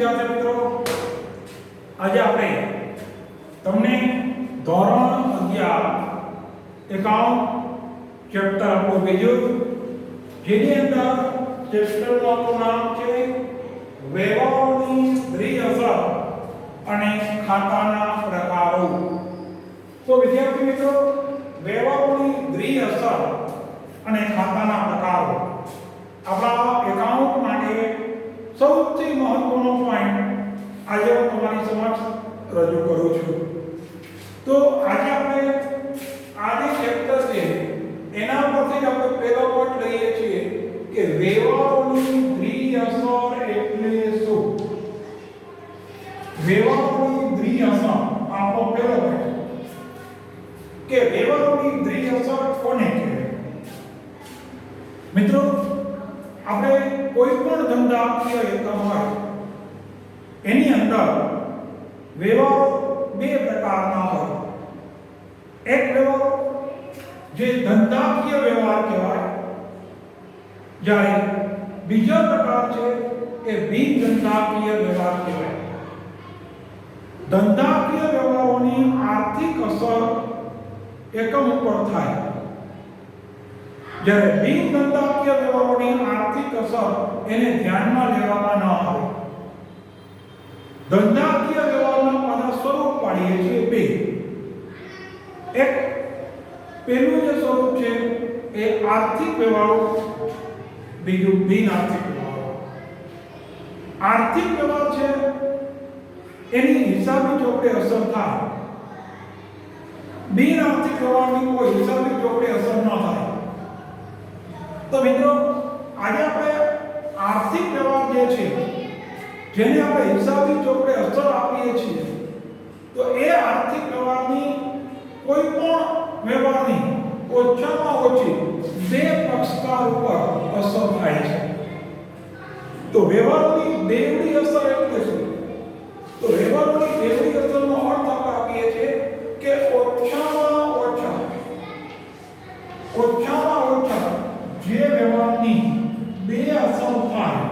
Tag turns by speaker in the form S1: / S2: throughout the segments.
S1: વિદ્યાર્થી મિત્રો, આજે આપણે તમને ધોરણ 11 એકાઉન્ટ ચેપ્ટર આપણું બીજું, જેની અંદર ચેપ્ટરનું નામ છે વ્યવહારોની દ્વિઅસર અને ખાતાના પ્રકારો. તો વિદ્યાર્થી મિત્રો, વ્યવહારોની દ્વિઅસર અને ખાતાના પ્રકારો આપણા એકાઉન્ટ માટે સૌથી મહત્વનો પોઈન્ટ આજે હું તમારી સમક્ષ રજૂ કરું છું. તો આજે આપણે આ જે ચેપ્ટર છે એના પરથી આપણે પહેલો પોઈન્ટ લઈએ છીએ કે વ્યવહારોની દ્વિઅસર એટલે શું. વ્યવહારોની દ્વિઅસર આપણો પહેલો પોઈન્ટ કે વ્યવહારોની દ્વિઅસર કોને કહેવાય. મિત્રો, આપણે કોઈ પણ ધંધાકીય એકમ હોય એની અંદર વ્યવહારો બે પ્રકારના હોય. એક વ્યવહાર જે ધંધાકીય વ્યવહાર કહેવાય, જ્યારે બીજો પ્રકાર છે એ બિન ધંધાકીય વ્યવહાર કહેવાય. ધંધાકીય વ્યવહારોની આર્થિક અસર એકમ ઉપર થાય, જ્યારે બિન ધંધાકીય વ્યવહારોની આર્થિક અસર એને ધ્યાનમાં લેવામાં ન આવે. ધંધાકીય વ્યવહારના પાછા સ્વરૂપ પાડીએ છીએ બે. એક પહેલું જે સ્વરૂપ છે એ આર્થિક વ્યવહારો, બીજું બિન આર્થિક વ્યવહારો. આર્થિક વ્યવહાર છે એની હિસાબી ચોપડે અસર થાય, બિન આર્થિક વ્યવહારની કોઈ હિસાબી ચોપડે અસર ન થાય. તો મિત્રો, આજે આપણે આર્થિક વ્યવહાર જે છે જેને આપણે હિસાબી ચોપડે અસર આપીએ છીએ, તો એ આર્થિક વ્યવહારની કોઈ પણ વ્યવહારની ઓછામાં ઓછી બે પક્ષકાર ઉપર અસર થાય છે. તો વ્યવહારની બેવડી અસર એટલે શું? તો વ્યવહારની બેવડી અસરનો અર્થ આપણે આપીએ છીએ કે ઓછામાં ઓછા જે વ્યવહારની બે અસર થાય,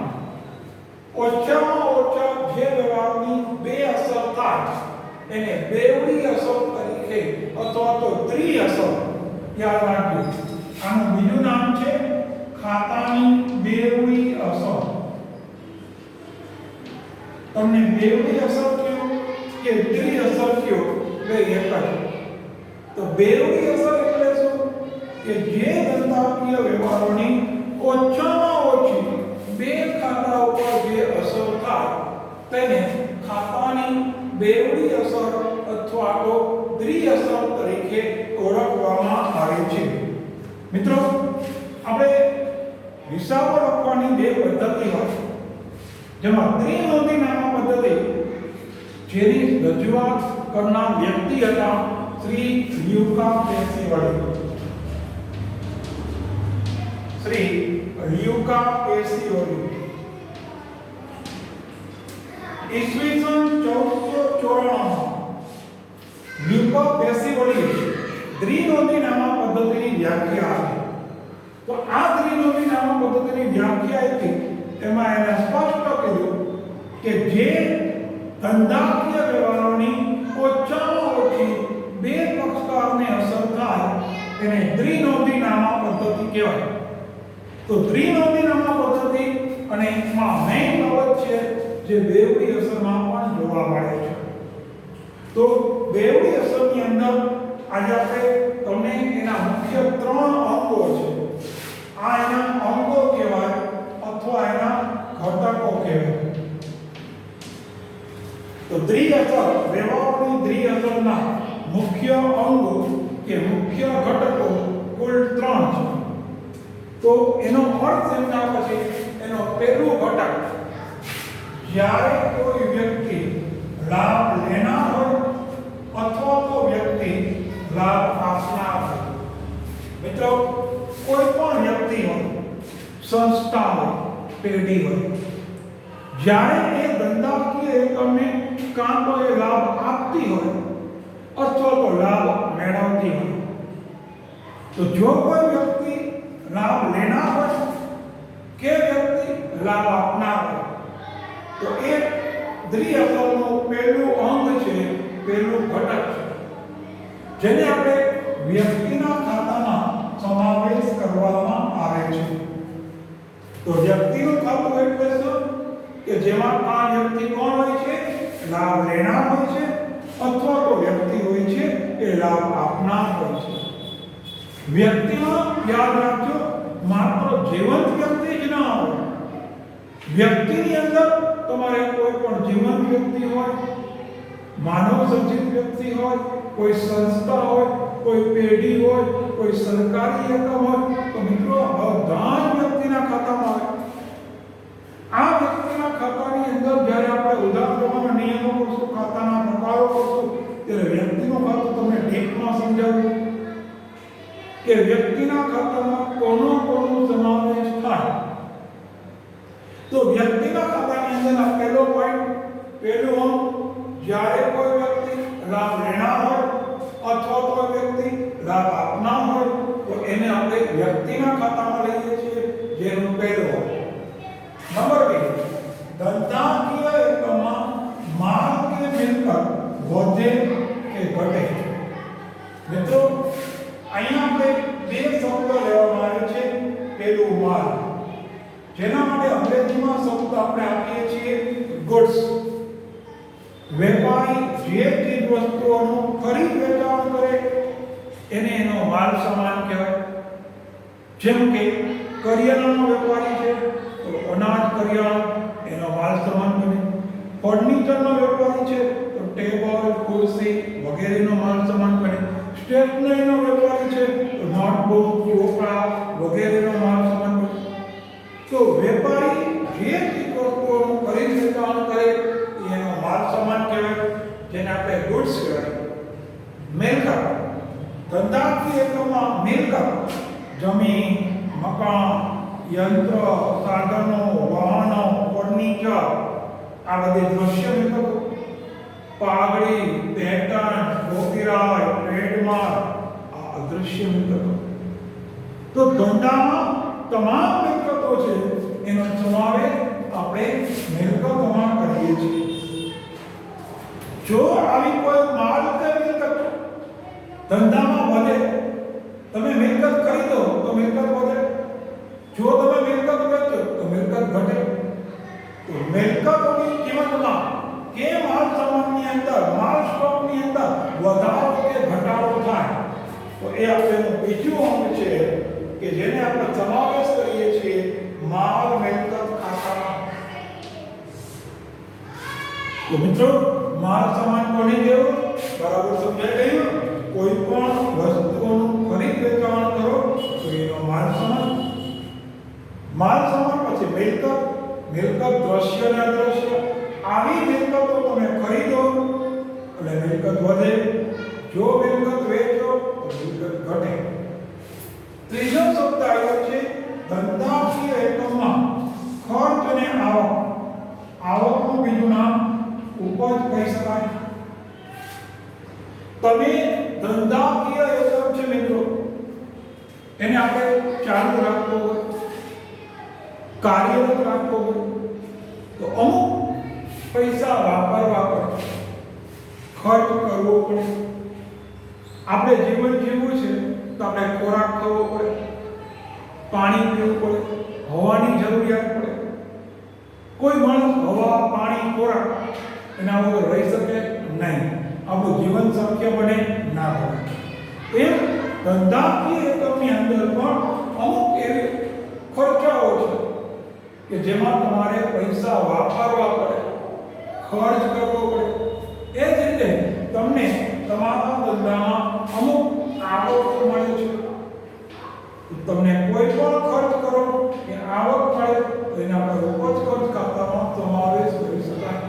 S1: ઓછામાં ઓછા જે વ્યવહારની બે અસર થાય એને બેવડી અસર તરીકે અથવા તો દ્વિઅસર યાદ રાખજો. આનું બીજું નામ છે ખાતાની બેવડી અસર. તમને બેવડી અસર કયો કે દ્વિઅસર કયો બે એક જ. તો બેવડી અસર એટલે શું કે જે ધંધાકીય વ્યવહારોની ઓછામાં ઓછી બે ખાતા ઉપર જે અસર થાય તેને ખાતાની બેવડી અસર અથવા તો દ્વિઅસર તરીકે ઓળખવામાં આવે છે. મિત્રો, આપણે હિસાબો લખવાની બે પદ્ધતિ હોય, જેમાં ત્રિનોંધી નામા પદ્ધતિ જેની રજૂઆત કરનાર વ્યક્તિ હતા શ્રી લ્યુકા પેસિઓલી. શ્રી લ્યુકા પેસિઓલી ઈસવીસન 1494 લ્યુકા પેસિઓલી દ્વિનોંધી નામા પદ્ધતિની વ્યાખ્યા આપી. તો આ દ્વિનોંધી નામા પદ્ધતિની વ્યાખ્યા આપી એમાં એને સ્પષ્ટ કીધું કે જે ધંધાકીય વ્યવહારોની ઓછામાં ઓછી બે પક્ષકારને અસર થાય તેને દ્વિનોંધી નામા પદ્ધતિ કહેવાય. તો દ્વિનોંધી નામા પદ્ધતિ અને એમાં મેઇન બાબત છે જે બેવડી અસરમાં પણ જોવા મળે છે. તો બેવડી અસરની અંદર આજે આપણે તમને એના મુખ્ય ત્રણ અંગો છે, આ એના અંગો કહેવાય અથવા એના ઘટકો કહેવાય. તો દ્વિઅસર, વ્યવહારોની દ્વિઅસરના મુખ્ય અંગો કે મુખ્ય ઘટકો કુલ 3 છે. તો એનો અર્થ સમજાવ પછી એનો પહેલું ઘટક, જ્યારે કોઈ વ્યક્તિ લાભ લેનાર હોય અથવા તો વ્યક્તિ લાભ આપનાર હોય. મિત્રો, કોઈ પણ વ્યક્તિ હોય, સંસ્થા હોય, પેઢી હોય, જ્યારે એ ધંધાકીય એકમને કાં તો એ લાભ આપતી હોય અથવા તો લાભ મેળવતી હોય, તો જો કોઈ વ્યક્તિ લાભ લેનાર હોય કે વ્યક્તિ લાભ આપનાર હોય, તો એ દ્વિઅસરનું પહેલું અંગ છે, પહેલું ઘટક છે, જેને આપણે વ્યક્તિના ખાતામાં સમાવેશ કરવામાં આવે છે. તો વ્યક્તિનું ખાતું એટલે શું? કે જેમાં આ વ્યક્તિ કોણ હોય છે? લાભ લેનાર હોય છે, અથવા તો વ્યક્તિ હોય છે એ લાભ આપનાર હોય છે. વ્યક્તિમાં યાદ રાખજો, માત્ર જીવંત વ્યક્તિ જ ના હોય. વ્યક્તિની અંદર તમારે કોઈ પણ જીવંત વ્યક્તિ હોય, માનવ સર્જિત વ્યક્તિ હોય, કોઈ સંસ્થા હોય, કોઈ પેઢી હોય, કોઈ સરકારી એકમ હોય, તો મિત્રો બધા જ વ્યક્તિના ખાતામાં આવે. આ વ્યક્તિના ખાતાની અંદર જ્યારે આપણે ઉદાહરણોના નિયમો કરશું, ખાતાના પ્રકારો કરશું, ત્યારે વ્યક્તિનું ખાતું તમને ડીપમાં સમજાવું કે વ્યક્તિના ખાતામાં કોનો સમાવેશ થાય. તો વ્યક્તિના ખાતાની અંદર પહેલો પોઈન્ટ, પહેલું અંગ, જ્યારે કોઈ વ્યક્તિ લાભ લેનાર હોય અથવા તો વ્યક્તિ લાભ આપનાર હોય તો એને આપણે વ્યક્તિના ખાતામાં લઈએ છીએ, જેનું પહેલું અંગ. નંબર 2, ધંધાકીય એકમમાં માલ કે મિલકત વધે કે ઘટે. મિત્રો અહીંયા આપણે બે શબ્દ લેવામાં આવે છે. પહેલું માલ, જેના માટે અંગ્રેજીમાં શબ્દ આપણે આપીએ છીએ ગુડ્સ. વેપારી જે ચીજ વસ્તુઓનું ખરીદ વેચાણ કરે એને એનો માલ સામાન કહેવાય. જેમ કે કરિયાણાનો વેપારી છે તો અનાજ કરિયાણા એનો માલ સામાન બને. ફર્નિચરનો વેપારી છે તો ટેબલ, ખુરશી વગેરેનો માલ સામાન બને. સ્ટેશનરીનો વેપારી છે તો નોટબુક, ચોપડા વગેરેનો માલ સામાન બને. તો વેપારી જે ચીજ વસ્તુઓનું ખરીદ વેચાણ કરે એનો માલ સામાન કહેવાય, જેને આપણે ગુડ્સ કહેવાય. મિલકત, ધંધાકીય એકમમાં મિલકત, જમીન, મકાન, યંત્ર, સાધનો, વાહનો, ફર્નિચર, આ બધી દ્રશ્ય મિલકતો. પાઘડી, પેટર્ન, કોપીરાઇટ, ટ્રેડમાર્ક, આ અદૃશ્ય મિલકતો. તો ધંધામાં તમામ મિલકતો છે એનો સમાવેશ આપણે મિલકતોમાં કરીએ છીએ. જો આવી કોઈ માલ કે મિલકત ધંધામાં વધે, તમે મિલકત ખરીદો તો મિલકત વધે. જો તમે મિલકત વેચો તો મિલકત ઘટે. તો મિલકતોની કિંમતમાં કે માલ સામાનની અંદર, માલ સ્ટોકની અંદર વધારો કે ઘટાડો થાય તો એ આપણું બીજું અંગ છે કે જેને આપણે સમાવેશ કરીએ છીએ માલ મિલકત ખાતામાં. તો મિત્રો માલ સામાન કોને કહેવું? બરાબર સમજાઈ ગયું? કોઈ પણ વસ્તુઓનું ખરીદ વેચાણ કરો તો એનો માલ સામાન. માલ સામાન પછી મિલકત, મિલકત દ્રશ્ય અને અદ્રશ્ય. આવી મિલકતો તમે ખરીદો એટલે મિલકત વધે. જો મિલકત વેચો તો મિલકત ઘટે. ત્રીજો શબ્દ આવ્યો છે ધંધાકીય એકમમાં ખર્ચ અને આવક. આવકનું બીજું નામ ઉપજ કહી શકાય. તમે ધંધાકીય એકમ છે મિત્રો, એને આપણે ચાલુ રાખવો હોય, કાર્યરત રાખવો હોય તો અમુક પૈસા વાપરવા પડે, ખર્ચ કરવો પડે. આપણે જીવન જીવવું છે તો આપણે ખોરાક ખાવો પડે, પાણી પીવું પડે, હવાની જરૂરિયાત પડે. કોઈ માણસ હવા, પાણી, ખોરાક એના વગર રહી શકે નહીં. આપણું જીવન શક્ય બને ના બને. એમ ધંધાકીય એકમની અંદર પણ અમુક એવી ખર્ચાઓ છે કે જેમાં તમારે પૈસા વાપરવા પડે, ખર્ચ કરવો પડે. એ જ રીતે તમને તમારા ધંધામાં અમુક આવક મળે છે. તમને કોઈ પણ ખર્ચ કરો કે આવક મળે તો એના પર ઉપજ ખર્ચ ખાતામાં સમાવેશ કરી શકાય.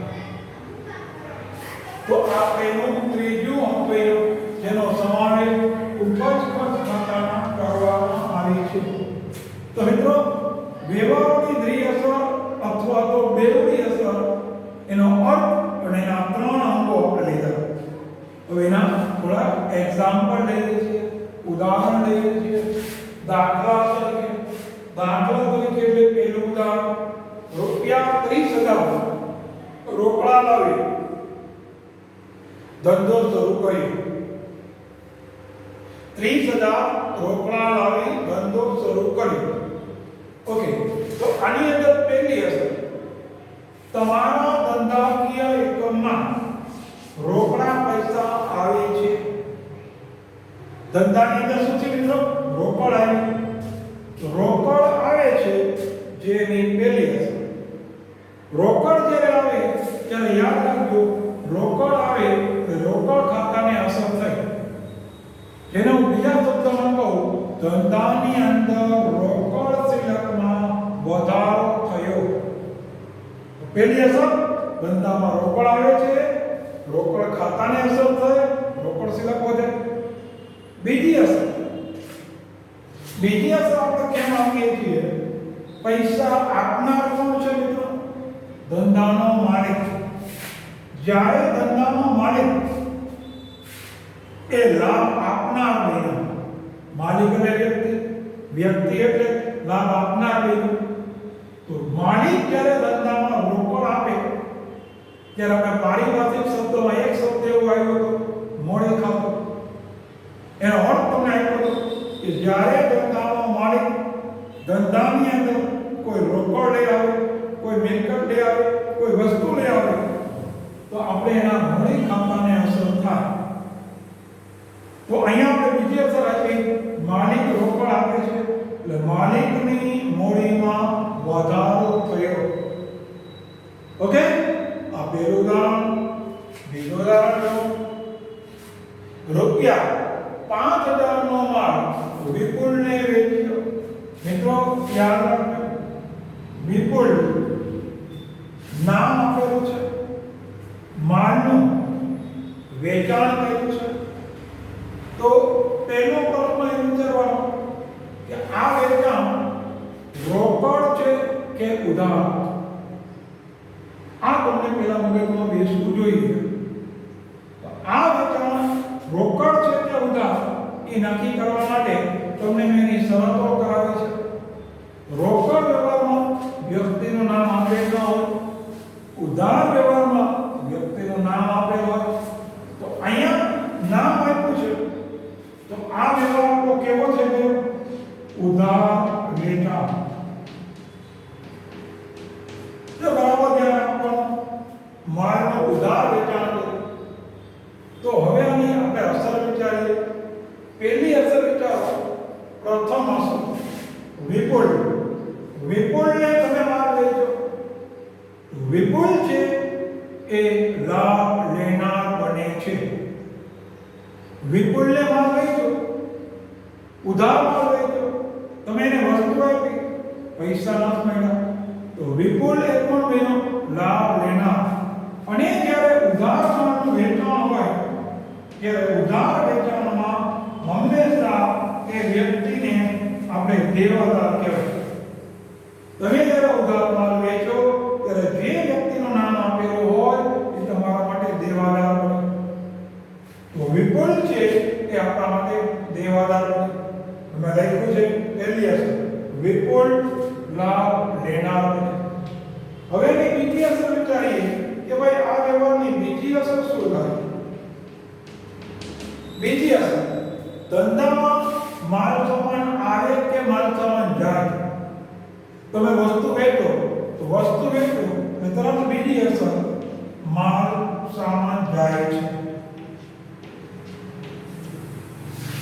S1: તો આ એનું ત્રીજું અંગ જેનો સમાવેશ ઉપજ ખર્ચ ખાતામાં કરવામાં આવે છે. તો મિત્રો વ્યવહારોની દ્વિઅસર અથવા તો બેવડી અસર એનો અર્થ અને એના ત્રણ અંગો આપણે લીધા. હવે એના થોડા એક્ઝામ્પલ લઈએ છીએ, ઉદાહરણ લઈએ છીએ. દાખલા તરીકે એટલે પહેલું ઉદાહરણ, ₹30,000 રોકડા લાવી ધંધો શરૂ કર્યો. 30,000 રોકડા લાવી ધંધો શરૂ કર્યો. ઓકે, તો આની અંદર પહેલી અસર, તમારા ધંધાકીય એકમમાં રોકડા પૈસા આવે છે. ધંધાની અંદર શું છે મિત્રો? રોકડ આવી. રોકડ આવે છે જેની પહેલી અસર. રોકડ જ્યારે આવે ત્યારે યાદ રાખજો, રોકડ આવે તો રોકડ ખાતાને અસર થાય. જેને હું બીજા શબ્દમાં કહું, ધંધાની અંદર રોકડ શિલકમાં વધારો થયો. પહેલી અસર, ધંધામાં રોકડ આવે છે, રોકડ ખાતાને અસર થાય, રોકડ શિલક વધે. બીજી અસર આપણે કેમ આપીએ છીએ? પૈસા આપનાર કોણ છે મિત્રો? ધંધાનો માલિક. જ્યારે ધંધાનો માલિક એ લાભ આપનાર બન્યો, માલિક એટલે વ્યક્તિ, વ્યક્તિ એટલે લાભ આપનાર બન્યો, તો માલિક જ્યારે ધંધામાં રોકડ આપે ત્યારે આપણે પારિભાષિક શબ્દમાં એક શબ્દ એવો આવ્યો હતો, મોડે ખાતો. એનો અર્થ તમને આપ્યો હતો કે જ્યારે ધંધાનો માલિક ધંધાની અંદર કોઈ રોકડ લઈ આવે, કોઈ મિલકત લઈ આવે, કોઈ વસ્તુ લઈ આવે, તો આપણે એના મોડી ખાતાને અસર થાય. તો અહીંયા આપણે બીજી અસર આપી, માલિક રોકડ આપે છે એટલે માલિકની મૂડીમાં વધારો થયો. ઓકે, આ પહેલું ઉદાહરણ. બીજું ઉદાહરણ, રૂપિયા 5,000 નો માલ વિપુલને વેચ્યો. મિત્રો યાદ રાખજો, વિપુલ નામ આપેલું છે, માલનું વેચાણ કર્યું છે. તો પહેલો પ્રશ્ન એ વિચારવાનો કે આ વેચાણ રોકડ છે કે ઉધાર? આ તમને પહેલા મગજમાં બેસવું જોઈએ. આ વેચાણ રોકડ છે કે ઉધાર એ નક્કી કરવા માટે તમને મેં એની શરતો કરાવી છે. રોકડ વ્યવહારમાં વ્યક્તિનું નામ આપેલ ન હોય, ઉધાર વ્યવહારમાં વ્યક્તિનું નામ આપેલ હોય. તો અહીંયા નામ આપ્યું છે, તો આ વ્યવહાર આપણો કેવો છે? ઉધાર વેચાણ. તો બરાબર ધ્યાન આપવાનું, માલનો ઉધાર વેચાણ છે. તો હવે આની આપણે અસર વિચારીએ. પહેલી અસર વિચારો, પ્રથમ અસર, વિપુલ. વિપુલને તમે માલ વેચો. વિપુલ છે એ લાભ લેનાર બને છે. વિપુલને માલ વેચો, ઉધાર માલ વેચો, તમે એને વસ્તુ આપી, પૈસા નથી મળ્યા, તો વિપુલ એ પણ બન્યો લાભ લેનાર. અને જ્યારે ઉધાર માલનું વેચાણ હોય ત્યારે ઉધાર વેચાણમાં હંમેશા એ વ્યક્તિને આપણે દેવાદાર કહેવાય. તમે જ્યારે ઉધાર માલ વેચો ત્યારે જે વ્યક્તિનું નામ આપેલું હોય એ તમારા માટે દેવાદાર બને. તો વિપુલ છે એ આપણા માટે દેવાદાર બને. અમે લખ્યું છે પહેલી અસર, વિપુલ લાભ લેનાર બને. હવે એની બીજી અસર વિચારીએ કે ભાઈ આ વ્યવહારની બીજી અસર શું થાય? બીજી અસર, ધંધામાં માલ સામાન આવે કે માલ સામાન જાય? તમે વસ્તુ વેચો તો વસ્તુ વેચો અને તરત બીજી અસર, માલ સામાન જાય છે.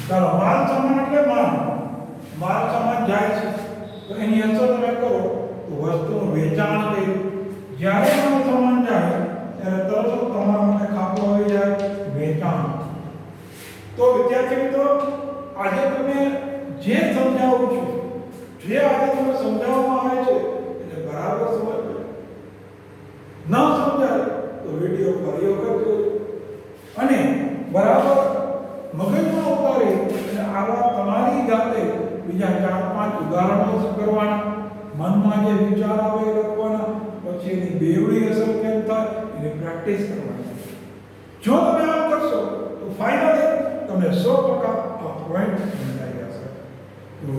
S1: ચાલો, માલ સામાન એટલે માલ સામાન જાય છે, તો એની અસર તમે કરો તો વસ્તુનું વેચાણ થયું. જ્યારે માલ સામાન જાય ત્યારે તરત તમારા માટે ખાતું આવી જાય, વેચાણ. તો વિદ્યાર્થી મિત્રો, આજે તમે જે સમજાવું છું, જે આજે તમને સમજાવવામાં આવે છે એને બરાબર સમજજો. ન સમજાય તો વિડિયો ફરી વખત જોજો અને બરાબર મગજમાં ઉતારી અને આવા તમારી જાતે બીજા 4-5 ઉદાહરણો કરવાના, મનમાં જે વિચાર આવે એ લખવાના, પછી એની બેવડી અસર કેમ થાય એની પ્રેક્ટિસ કરવાની. જો તમે આમ કરશો તો ફાઇનલી તમે 100% આ પોઈન્ટ સમજાઈ જશે. તો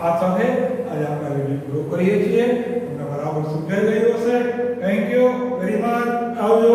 S1: આ સાથે આજે આપણે વિડિયો પૂરો કરીએ છીએ. તમને બરાબર સમજાઈ ગયું હશે. Thank you very much. આવજો.